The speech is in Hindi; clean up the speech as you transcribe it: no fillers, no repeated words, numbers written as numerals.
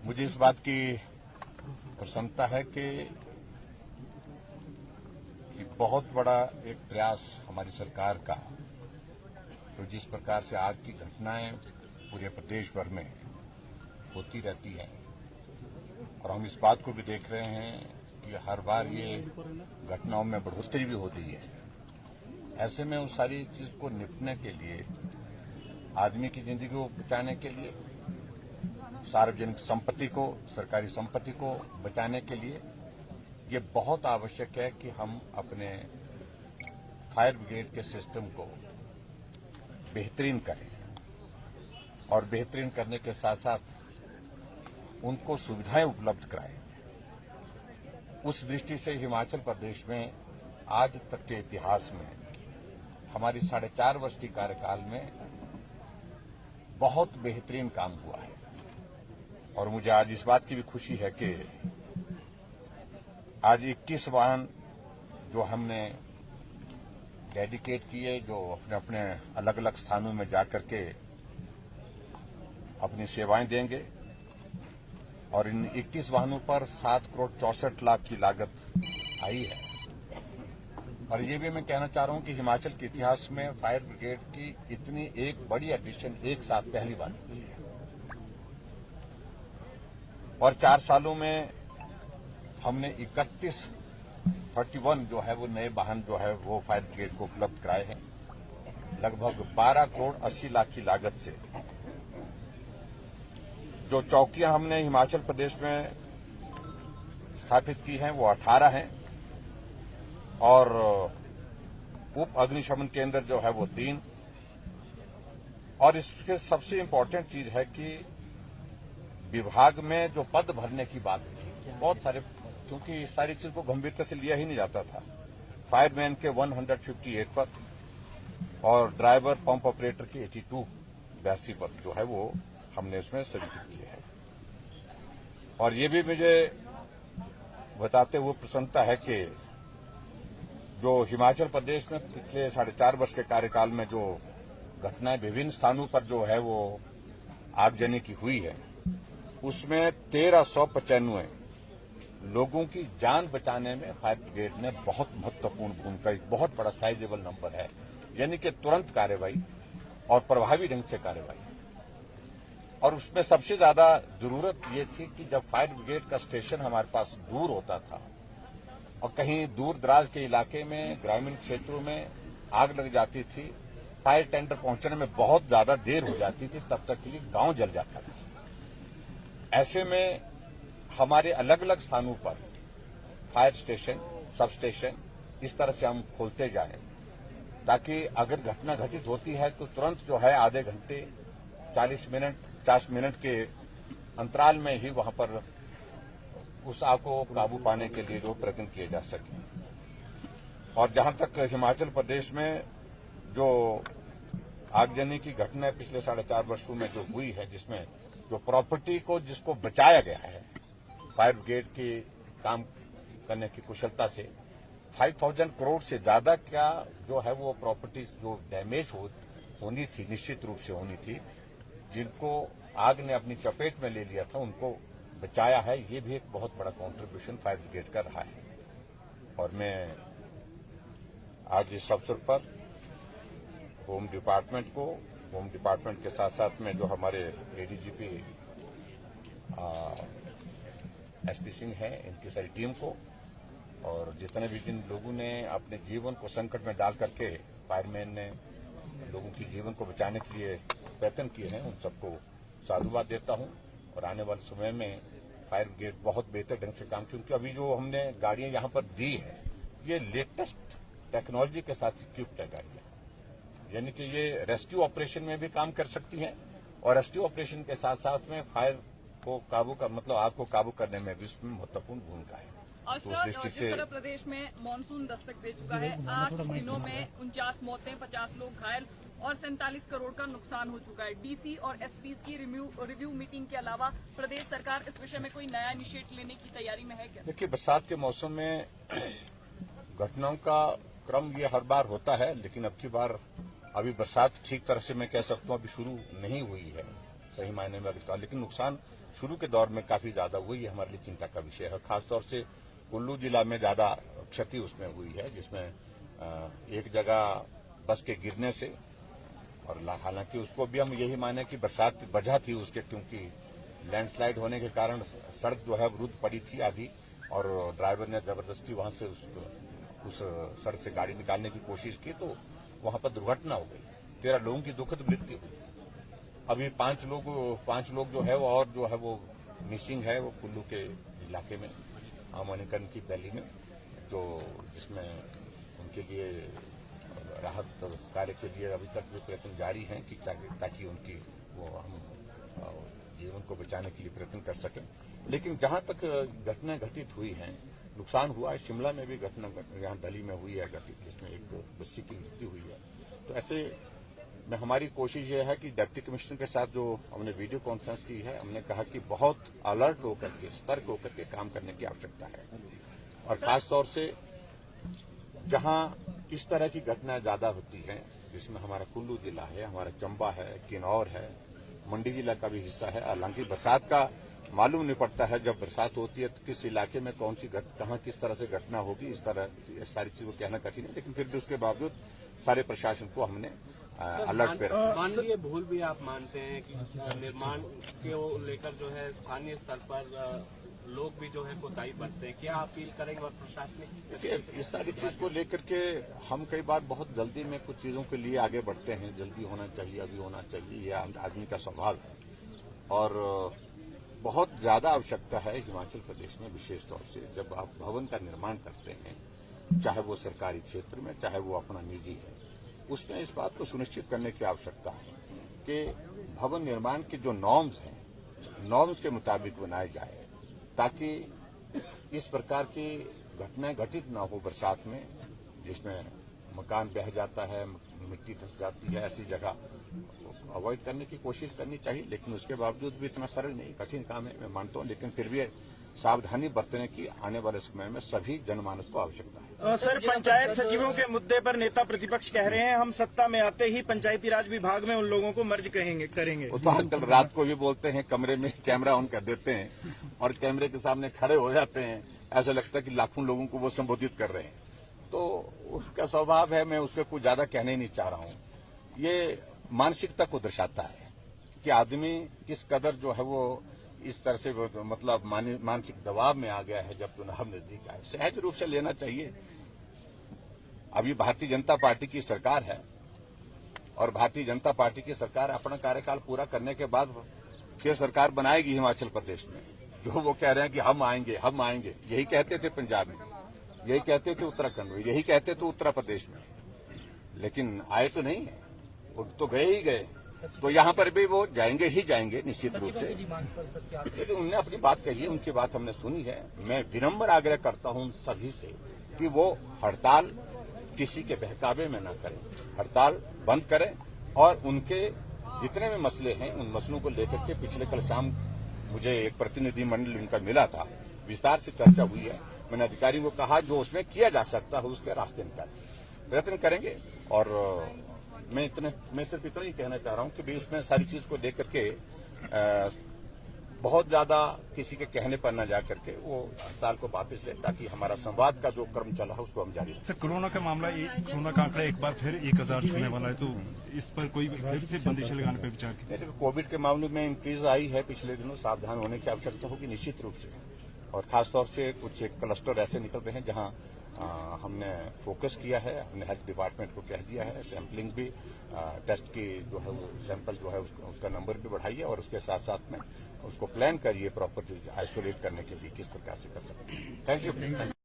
मुझे इस बात की प्रसन्नता है कि बहुत बड़ा एक प्रयास हमारी सरकार का, तो जिस प्रकार से आग की घटनाएं पूरे प्रदेश भर में होती रहती हैं और हम इस बात को भी देख रहे हैं कि हर बार ये घटनाओं में बढ़ोतरी भी हो रही है। ऐसे में उस सारी चीज को निपटने के लिए, आदमी की जिंदगी को बचाने के लिए, सार्वजनिक संपत्ति को, सरकारी संपत्ति को बचाने के लिए ये बहुत आवश्यक है कि हम अपने फायर ब्रिगेड के सिस्टम को बेहतरीन करें और बेहतरीन करने के साथ साथ उनको सुविधाएं उपलब्ध कराएं। उस दृष्टि से हिमाचल प्रदेश में आज तक के इतिहास में हमारी 4.5 वर्ष की कार्यकाल में बहुत बेहतरीन काम हुआ है और मुझे आज इस बात की भी खुशी है कि आज 21 वाहन जो हमने डेडिकेट किए, जो अपने अपने अलग अलग स्थानों में जाकर के अपनी सेवाएं देंगे और इन 21 वाहनों पर 7 करोड़ 64 लाख की लागत आई है। और ये भी मैं कहना चाह रहा हूं कि हिमाचल के इतिहास में फायर ब्रिगेड की इतनी एक बड़ी एडिशन एक साथ पहली बार हुई है और 4 सालों में हमने 31 जो है वो नए वाहन जो है वो फायर ब्रिगेड को उपलब्ध कराए हैं, लगभग 12 करोड़ 80 लाख की लागत से। जो चौकियां हमने हिमाचल प्रदेश में स्थापित की हैं वो 18 हैं और उप अग्निशमन केंद्र जो है वो 3। और इसके सबसे इम्पोर्टेंट चीज है कि विभाग में जो पद भरने की बात थी, बहुत सारे, क्योंकि इस सारी चीज को गंभीरता से लिया ही नहीं जाता था। फायरमैन के 158 पद और ड्राइवर पंप ऑपरेटर के 82 पद जो है वो हमने उसमें सृजित किए हैं। और ये भी मुझे बताते हुए प्रसन्नता है कि जो हिमाचल प्रदेश में पिछले 4.5 वर्ष के कार्यकाल में जो घटनाएं विभिन्न स्थानों पर जो है वो आगजनी की हुई है, उसमें 1395 लोगों की जान बचाने में फायर ब्रिगेड ने बहुत महत्वपूर्ण भूमिका, एक बहुत बड़ा साइजेबल नंबर है, यानी कि तुरंत कार्रवाई और प्रभावी ढंग से कार्रवाई। और उसमें सबसे ज्यादा जरूरत ये थी कि जब फायर ब्रिगेड का स्टेशन हमारे पास दूर होता था और कहीं दूर दराज के इलाके में, ग्रामीण क्षेत्रों में आग लग जाती थी, फायर टेंडर पहुंचने में बहुत ज्यादा देर हो जाती थी, तब तक के लिए गांव जल जाता था। ऐसे में हमारे अलग अलग स्थानों पर फायर स्टेशन, सब स्टेशन इस तरह से हम खोलते जाएं ताकि अगर घटना घटित होती है तो तुरंत जो है आधे घंटे 40 मिनट 50 मिनट के अंतराल में ही वहां पर उस आग को काबू पाने के लिए जो प्रयत्न किए जा सके। और जहां तक हिमाचल प्रदेश में जो आगजनी की घटना पिछले 4.5 वर्षों में जो हुई है, जिसमें जो प्रॉपर्टी को जिसको बचाया गया है फायर ब्रिगेड के काम करने की कुशलता से, 5000 करोड़ से ज्यादा का जो है वो प्रॉपर्टी जो डैमेज होनी थी, निश्चित रूप से होनी थी, जिनको आग ने अपनी चपेट में ले लिया था, उनको बचाया है। ये भी एक बहुत बड़ा कंट्रीब्यूशन फायर ब्रिगेड का रहा है। और मैं आज इस अवसर पर होम डिपार्टमेंट के साथ साथ में जो हमारे एडीजीपी एसपी सिंह हैं, इनकी सारी टीम को और जितने भी जिन लोगों ने अपने जीवन को संकट में डाल करके फायरमैन ने लोगों की जीवन को बचाने के लिए प्रयत्न किए हैं, उन सबको साधुवाद देता हूं। और आने वाले समय में फायर ब्रिगेड बहुत बेहतर ढंग से काम, क्योंकि अभी जो हमने गाड़ियां यहां पर दी है ये लेटेस्ट टेक्नोलॉजी के साथ इक्विप्ड है गाड़ियां, यानी कि ये रेस्क्यू ऑपरेशन में भी काम कर सकती हैं और रेस्क्यू ऑपरेशन के साथ साथ में फायर को काबू का मतलब आग को काबू करने में भी उसमें महत्वपूर्ण भूमिका है। और तो सर, जिस तरह प्रदेश में मानसून दस्तक दे चुका है, 8 दिनों में 49 मौतें, 50 लोग घायल और 47 करोड़ का नुकसान हो चुका है। डीसी और एसपी की रिव्यू मीटिंग के अलावा प्रदेश सरकार इस विषय में कोई नया इनिशिएटिव लेने की तैयारी में है क्या? देखिए, बरसात के मौसम में घटनाओं का क्रम ये हर बार होता है, लेकिन अब की बार अभी बरसात ठीक तरह से मैं कह सकता हूं अभी शुरू नहीं हुई है सही मायने में, लेकिन नुकसान शुरू के दौर में काफी ज्यादा हुई, ये हमारे लिए चिंता का विषय है। खासतौर से कुल्लू जिला में ज्यादा क्षति उसमें हुई है, जिसमें एक जगह बस के गिरने से, और हालांकि उसको भी हम यही माने कि बरसात की वजह थी उसके, क्योंकि लैंडस्लाइड होने के कारण सड़क जो है अवरुद्ध पड़ी थी आधी, और ड्राइवर ने जबरदस्ती वहां से उस सड़क से गाड़ी निकालने की कोशिश की, तो वहां पर दुर्घटना हो गई। 13 लोगों की दुखद मृत्यु हुई। अभी 5 लोग जो है वो और जो है वो मिसिंग है, वो कुल्लू के इलाके में मणिकर्ण की वैली में, जो जिसमें उनके लिए राहत कार्य के लिए अभी तक भी प्रयत्न जारी हैं कि ताकि उनकी वो हम जीवन को बचाने के लिए प्रयत्न कर सकें। लेकिन जहां तक घटना घटित हुई हैं, नुकसान हुआ है, शिमला में भी घटना यहाँ दली में हुई है घटित, जिसमें एक बच्ची की मृत्यु हुई है। तो ऐसे में हमारी कोशिश ये है कि डिप्टी कमिश्नर के साथ जो हमने वीडियो कॉन्फ्रेंस की है, हमने कहा कि बहुत अलर्ट होकर के, सतर्क होकर के काम करने की आवश्यकता है, और खासतौर से जहां इस तरह की घटनाएं ज्यादा होती हैं, जिसमें हमारा कुल्लू जिला है, हमारा चंबा है, किन्नौर है, मंडी जिला का भी हिस्सा है। हालांकि बरसात का मालूम नहीं पड़ता है, जब बरसात होती है तो किस इलाके में कौन सी कहां किस तरह से घटना होगी, इस तरह सारी चीजों को कहना कठिन है। लेकिन फिर भी उसके बावजूद सारे प्रशासन को हमने अलर्ट पे रखा। मानवीय भूल भी आप मानते हैं कि निर्माण को लेकर जो है स्थानीय स्तर पर लोग भी जो है कोताही बरतते हैं, क्या अपील करेंगे? और प्रशासनिक इस सारी चीज को लेकर के हम कई बार बहुत जल्दी में कुछ चीजों के लिए आगे बढ़ते हैं, जल्दी होना चाहिए, अभी होना चाहिए, यह आदमी का स्वभाव है। और बहुत ज्यादा आवश्यकता है हिमाचल प्रदेश में, विशेष तौर से जब आप भवन का निर्माण करते हैं, चाहे वो सरकारी क्षेत्र में, चाहे वो अपना निजी है, उसमें इस बात को सुनिश्चित करने की आवश्यकता है कि भवन निर्माण के जो नॉर्म्स हैं, नॉर्म्स के मुताबिक बनाए जाए, ताकि इस प्रकार की घटनाएं घटित ना हो बरसात में, जिसमें मकान बह जाता है, मिट्टी धंस जाती है। ऐसी जगह अवॉइड करने की कोशिश करनी चाहिए, लेकिन उसके बावजूद भी इतना सरल नहीं, कठिन काम है, मैं मानता हूं। लेकिन फिर भी सावधानी बरतने की आने वाले समय में सभी जनमानस को आवश्यकता है। सर, पंचायत सचिवों के मुद्दे पर नेता प्रतिपक्ष कह रहे हैं हम सत्ता में आते ही पंचायती राज विभाग में उन लोगों को मर्ज करेंगे। वो तो आजकल रात को भी बोलते हैं, कमरे में कैमरा ऑन कर देते हैं और कैमरे के सामने खड़े हो जाते हैं, ऐसा लगता है कि लाखों लोगों को वो संबोधित कर रहे हैं। तो उसका स्वभाव है, मैं उसके कुछ ज्यादा कहने ही नहीं चाह रहा हूं। ये मानसिकता को दर्शाता है कि आदमी किस कदर जो है वो इस तरह से मतलब मानसिक दबाव में आ गया है जब चुनाव नजदीक आए। सहज रूप से लेना चाहिए। अभी भारतीय जनता पार्टी की सरकार है, और भारतीय जनता पार्टी की सरकार अपना कार्यकाल पूरा करने के बाद फिर सरकार बनाएगी हिमाचल प्रदेश में। जो वो कह रहे हैं कि हम आएंगे, यही कहते थे पंजाब में, यही कहते थे उत्तराखंड में, यही कहते थे उत्तर प्रदेश में, लेकिन आए तो नहीं है, वो तो गए ही गए। तो यहां पर भी वो जाएंगे ही जाएंगे निश्चित रूप से। लेकिन उन्होंने अपनी बात कही है, उनकी बात हमने सुनी है। मैं विनम्र आग्रह करता हूं सभी से कि वो हड़ताल किसी के बहकावे में न करें, हड़ताल बंद करें, और उनके जितने भी मसले हैं उन मसलों को लेकर के पिछले कल शाम मुझे एक प्रतिनिधिमंडल उनका मिला था, विस्तार से चर्चा हुई है। मैंने अधिकारियों को कहा जो उसमें किया जा सकता है उसके रास्ते निकालने प्रयत्न करेंगे। और मैं सिर्फ इतना ही कहना चाह रहा हूं कि भी उसमें सारी चीज को लेकर के बहुत ज्यादा किसी के कहने पर न जाकर के वो हड़ताल को वापस ले, ताकि हमारा संवाद का जो क्रम चला है उसको हम जारी रखें। सर, कोरोना का मामला, कोरोना का आंकड़ा एक बार फिर 1000 छूने वाला है, तो इस पर कोई फिर से बंदिशें लगाने पर विचार किया? देखिए, कोविड के मामले में इंक्रीज आई है पिछले दिनों, सावधान होने की आवश्यकता होगी निश्चित रूप से। और खासतौर से कुछ एक क्लस्टर ऐसे निकल रहे हैं जहां हमने फोकस किया है, हमने हेल्थ डिपार्टमेंट को कह दिया है, सैंपलिंग भी, टेस्ट की जो है वो सैंपल जो है उसका नंबर भी बढ़ाइए, और उसके साथ साथ में उसको प्लान करिए प्रॉपर आइसोलेट करने के लिए किस प्रकार से कर सकते हैं। Thank you.